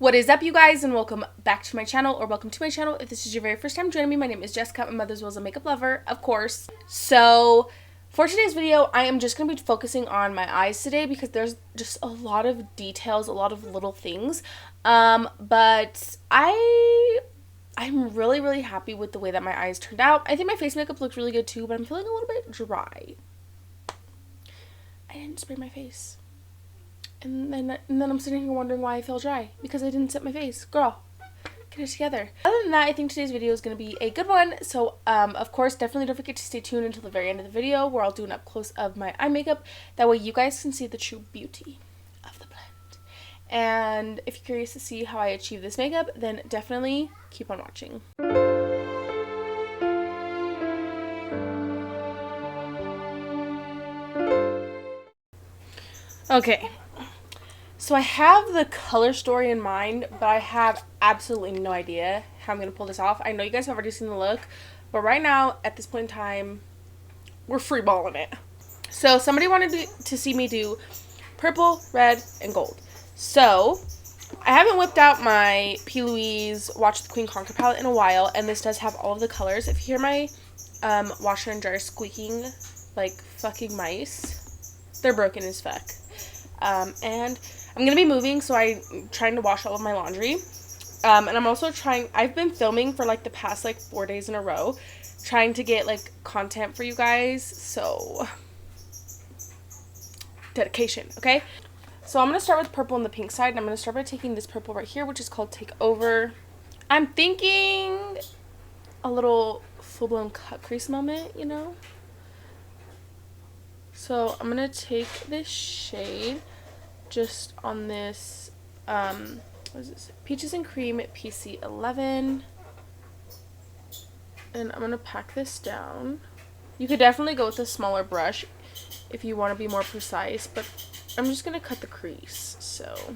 What is up, you guys, and welcome back to my channel, or welcome to my channel if this is your very first time joining me. My name is Jessica. My mother was a makeup lover, of course. So for today's video, I am just going to be focusing on my eyes today because there's just a lot of details, a lot of little things. But I'm really happy with the way that my eyes turned out. I think my face makeup looks really good too, but I'm feeling a little bit dry. I didn't spray my face. And then I'm sitting here wondering why I feel dry. Because I didn't set my face. Girl, get it together. Other than that, I think today's video is going to be a good one. So, of course, definitely don't forget to stay tuned until the very end of the video where I'll do an up close of my eye makeup. That way you guys can see the true beauty of the blend. And if you're curious to see how I achieve this makeup, then definitely keep on watching. Okay. So I have the color story in mind, but I have absolutely no idea how I'm going to pull this off. I know you guys have already seen the look, but right now, at this point in time, we're freeballing it. So somebody wanted to see me do purple, red, and gold. So I haven't whipped out my P.louise Watch the Queen Conquer palette in a while, and this does have all of the colors. If you hear my washer and dryer squeaking like fucking mice, they're broken as fuck. And I'm going to be moving, so I'm trying to wash all of my laundry. And I'm also I've been filming for like the past like 4 days in a row, trying to get like content for you guys. So, dedication, okay? So I'm going to start with purple on the pink side, and I'm going to start by taking this purple right here, which is called Take Over. I'm thinking a little full-blown cut crease moment, you know? So I'm going to take this shade just on this, what is this? Peaches and Cream PC11. And I'm going to pack this down. You could definitely go with a smaller brush if you want to be more precise, but I'm just going to cut the crease. So,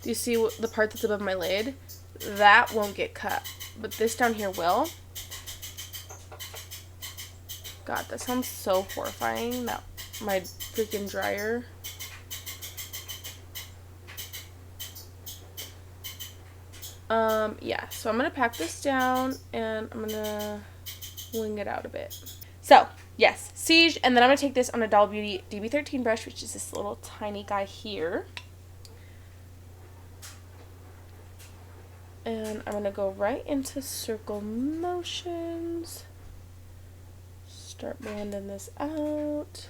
do you see the part that's above my lid? That won't get cut, but this down here will. God, that sounds so horrifying, that my freaking dryer. Yeah, so I'm going to pack this down, and I'm going to wing it out a bit. So, yes, Siege, and then I'm going to take this on a Doll Beauty DB13 brush, which is this little tiny guy here. And I'm going to go right into circle motions. Start blending this out.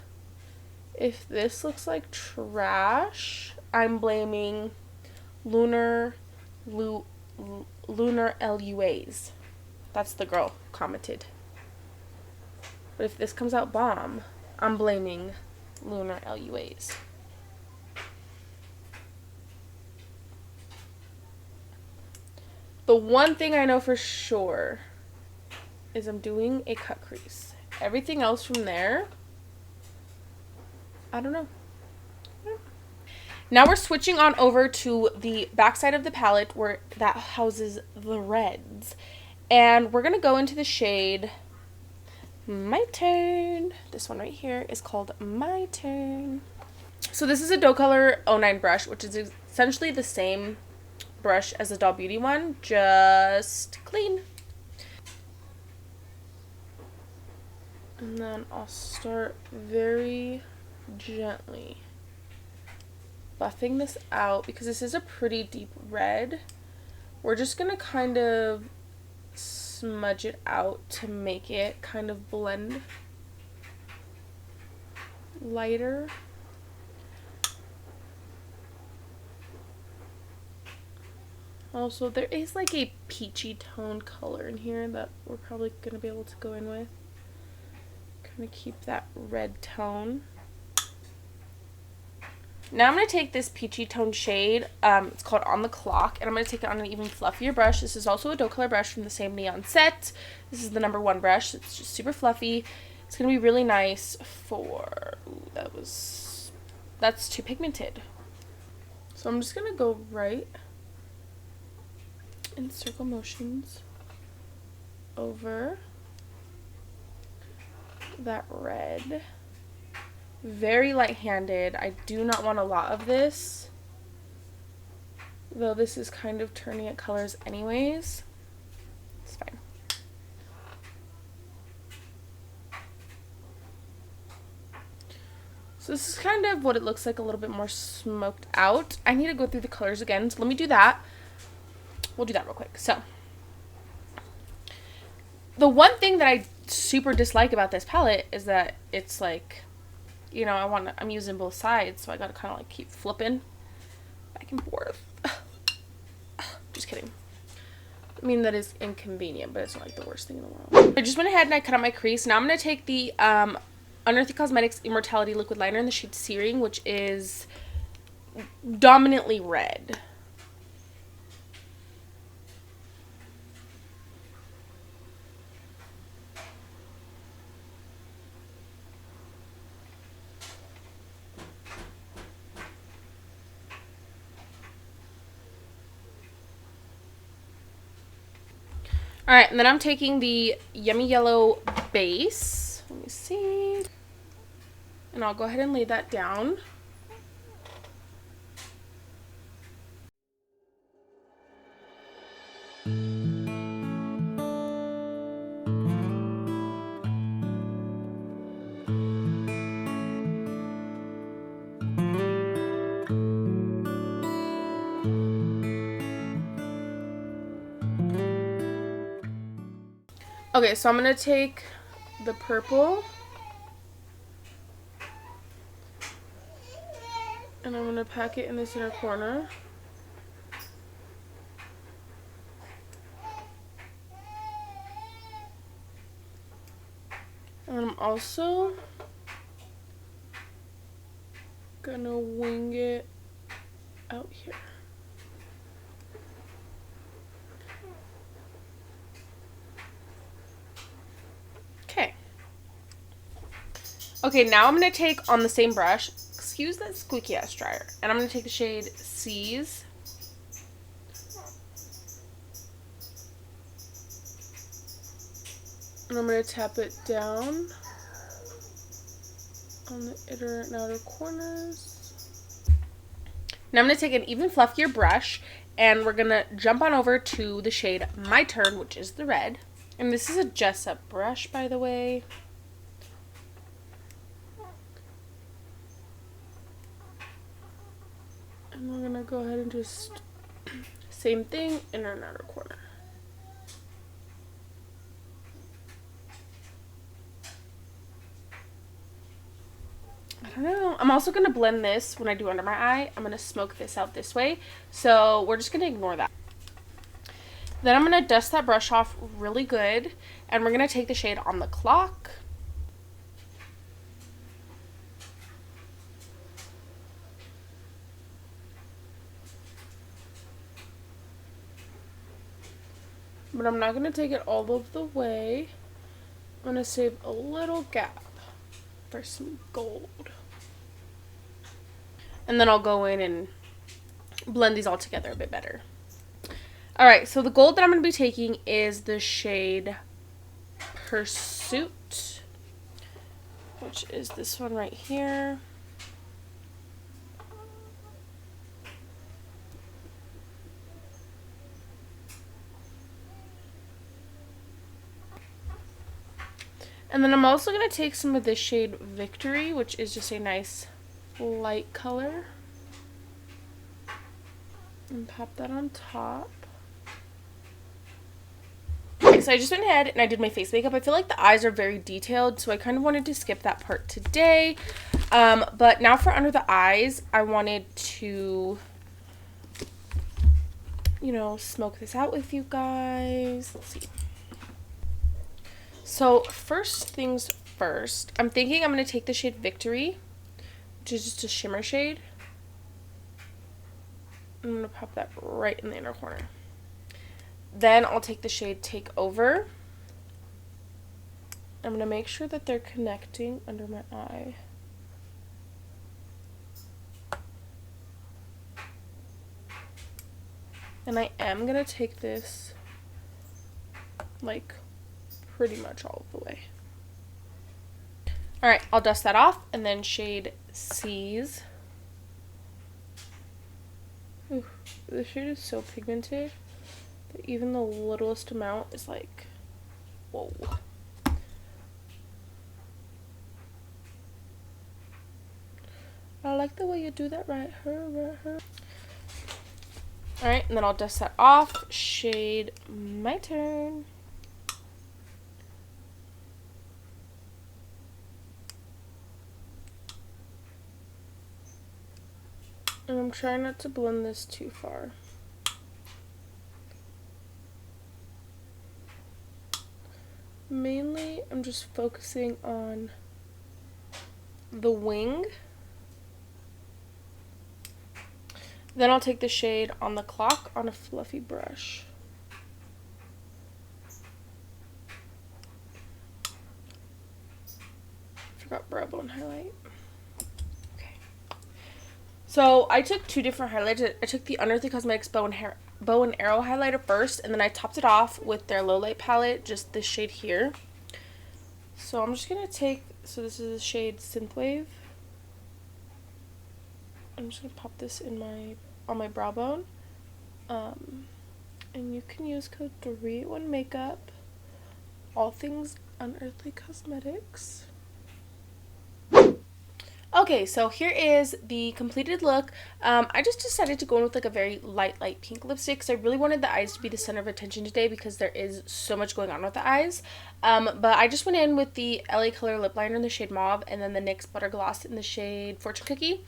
If this looks like trash, I'm blaming Lunar LUAs. That's the girl commented. But if this comes out bomb, I'm blaming Lunar LUAs. The one thing I know for sure is I'm doing a cut crease. Everything else from there, I don't know. Now we're switching on over to the back side of the palette where that houses the reds. And we're going to go into the shade My Turn. This one right here is called My Turn. So this is a Doe Color 09 brush, which is essentially the same brush as the Doll Beauty one, just clean. And then I'll start very gently buffing this out because this is a pretty deep red. We're just going to kind of smudge it out to make it kind of blend lighter. Also, there is like a peachy tone color in here that we're probably going to be able to go in with. Kind of keep that red tone. Now I'm going to take this peachy tone shade, it's called On the Clock, and I'm going to take it on an even fluffier brush. This is also a Doe Color brush from the same neon set. This is the #1 brush. It's just super fluffy. It's going to be really nice for, ooh, that's too pigmented. So I'm just going to go right in circle motions over that red. Very light-handed. I do not want a lot of this. though this is kind of turning at colors anyways. It's fine. So this is kind of what it looks like, a little bit more smoked out. I need to go through the colors again, so let me do that. We'll do that real quick. So the one thing that I super dislike about this palette is that it's like, you know, I'm using both sides, so I gotta kind of like keep flipping back and forth. Just kidding. I mean, that is inconvenient, but it's not like the worst thing in the world. I just went ahead and I cut out my crease. Now I'm gonna take the Unearthly Cosmetics Immortality liquid liner in the shade Searing, which is dominantly red. Alright, and then I'm taking the Yummy Yellow base. Let me see. And I'll go ahead and lay that down. Okay, so I'm going to take the purple and I'm going to pack it in this inner corner. And I'm also going to wing it out here. Okay, now I'm going to take on the same brush, excuse that squeaky ass dryer, and I'm going to take the shade Seize. And I'm going to tap it down on the inner and outer corners. Now I'm going to take an even fluffier brush, and we're going to jump on over to the shade My Turn, which is the red. And this is a Jessup brush, by the way. And we're gonna go ahead and just, same thing, inner and outer corner. I don't know. I'm also gonna blend this when I do under my eye. I'm gonna smoke this out this way. So we're just gonna ignore that. Then I'm gonna dust that brush off really good. And we're gonna take the shade On the Clock. But I'm not going to take it all of the way. I'm going to save a little gap for some gold. And then I'll go in and blend these all together a bit better. Alright, so the gold that I'm going to be taking is the shade Pursuit, which is this one right here. And then I'm also going to take some of this shade Victory, which is just a nice light color, and pop that on top. Okay, so I just went ahead and I did my face makeup. I feel like the eyes are very detailed, so I kind of wanted to skip that part today. But now for under the eyes, I wanted to, you know, smoke this out with you guys. Let's see. So first things first, I'm thinking I'm going to take the shade Victory, which is just a shimmer shade. I'm going to pop that right in the inner corner. Then I'll take the shade Take Over. I'm going to make sure that they're connecting under my eye. And I am going to take this like pretty much all of the way. Alright, I'll dust that off, and then shade Seize. Ooh, the shade is so pigmented that even the littlest amount is like, whoa. I like the way you do that right here. Alright, and then I'll dust that off. Shade My Turn. And I'm trying not to blend this too far. Mainly, I'm just focusing on the wing. Then I'll take the shade On the Clock on a fluffy brush. Forgot brow bone highlight. Okay. So I took two different highlighters. I took the Unearthly Cosmetics Bow and Arrow highlighter first, and then I topped it off with their low light palette, just this shade here. So I'm just gonna take, so this is the shade Synthwave. I'm just gonna pop this in on my brow bone. And you can use code 381makeup. All things Unearthly Cosmetics. Okay, so here is the completed look. I just decided to go in with like a very light pink lipstick because I really wanted the eyes to be the center of attention today because there is so much going on with the eyes. But I just went in with the LA Color lip liner in the shade Mauve and then the NYX Butter Gloss in the shade Fortune Cookie.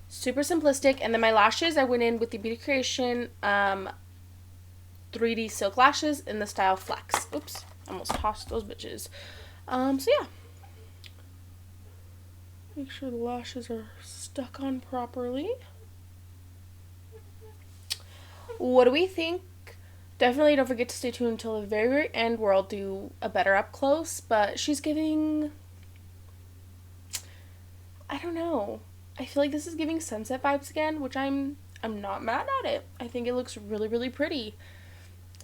Super simplistic. And then my lashes, I went in with the Beauty Creation 3D Silk Lashes in the style Flex. Oops, almost tossed those bitches. So yeah. Make sure the lashes are stuck on properly. What do we think? Definitely don't forget to stay tuned until the very, very end where I'll do a better up close. But she's giving, I don't know. I feel like this is giving sunset vibes again, which I'm not mad at it. I think it looks really, really pretty.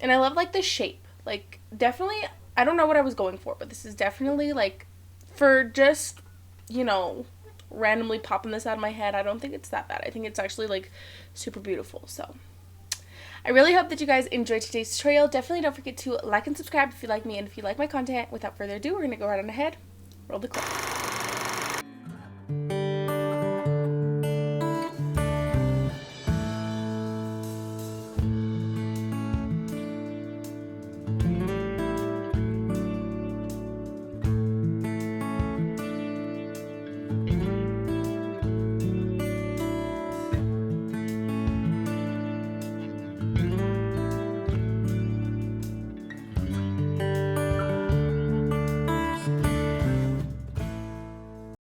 And I love like the shape. Like definitely, I don't know what I was going for, but this is definitely like for just, you know, randomly popping this out of my head, I don't think it's that bad. I think it's actually like super beautiful. So I really hope that you guys enjoyed today's tutorial. Definitely don't forget to like and subscribe if you like me and if you like my content. Without further ado, we're gonna go right on ahead, roll the clip.